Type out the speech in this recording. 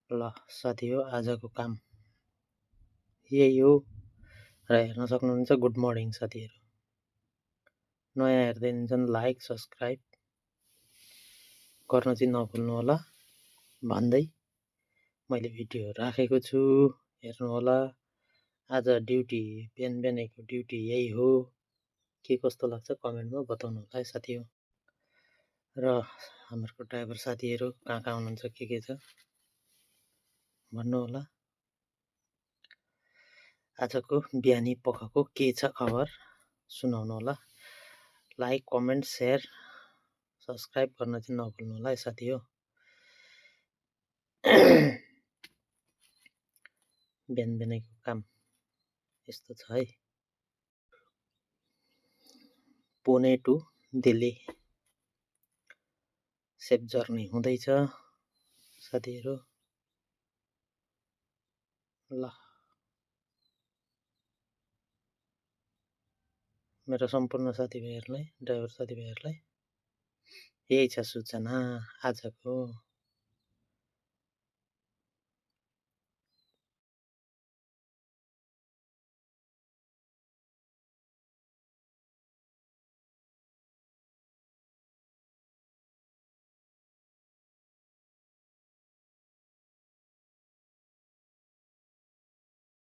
ल साथी हो आजको काम यही हो र हेर्न सक्नुहुन्छ। गुड मर्निङ साथीहरू, नयाँ हेर्दै हुनुहुन्छ लाइक सब्सक्राइब गर्न चाहिँ नभुल्नु होला भन्दै मैले भिडियो राखेको छु, हेर्नु होला। आज ड्युटी बिहान बिहानैको ड्युटी यही हो, के कस्तो लाग्छ कमेन्टमा बताउनु होला है साथी हो। र हाम्रो ड्राइभर साथीहरू कहाँ कहाँ हुनुहुन्छ के छ भन्नु होला। आजको बिहानी पखको के छ खबर सुनाउनु होला। लाइक कमेन्ट सेयर सब्सक्राइब गर्न चाहिँ नभुल्नु होला है साथी हो। बिहान बिहानैको काम यस्तो छ है। Pune to Delhi safe journey हुँदैछ साथीहरू। ल मेरो सम्पूर्ण साथीभाइहरूलाई ड्राइभर साथीभाइहरूलाई यही छ सूचना आजको।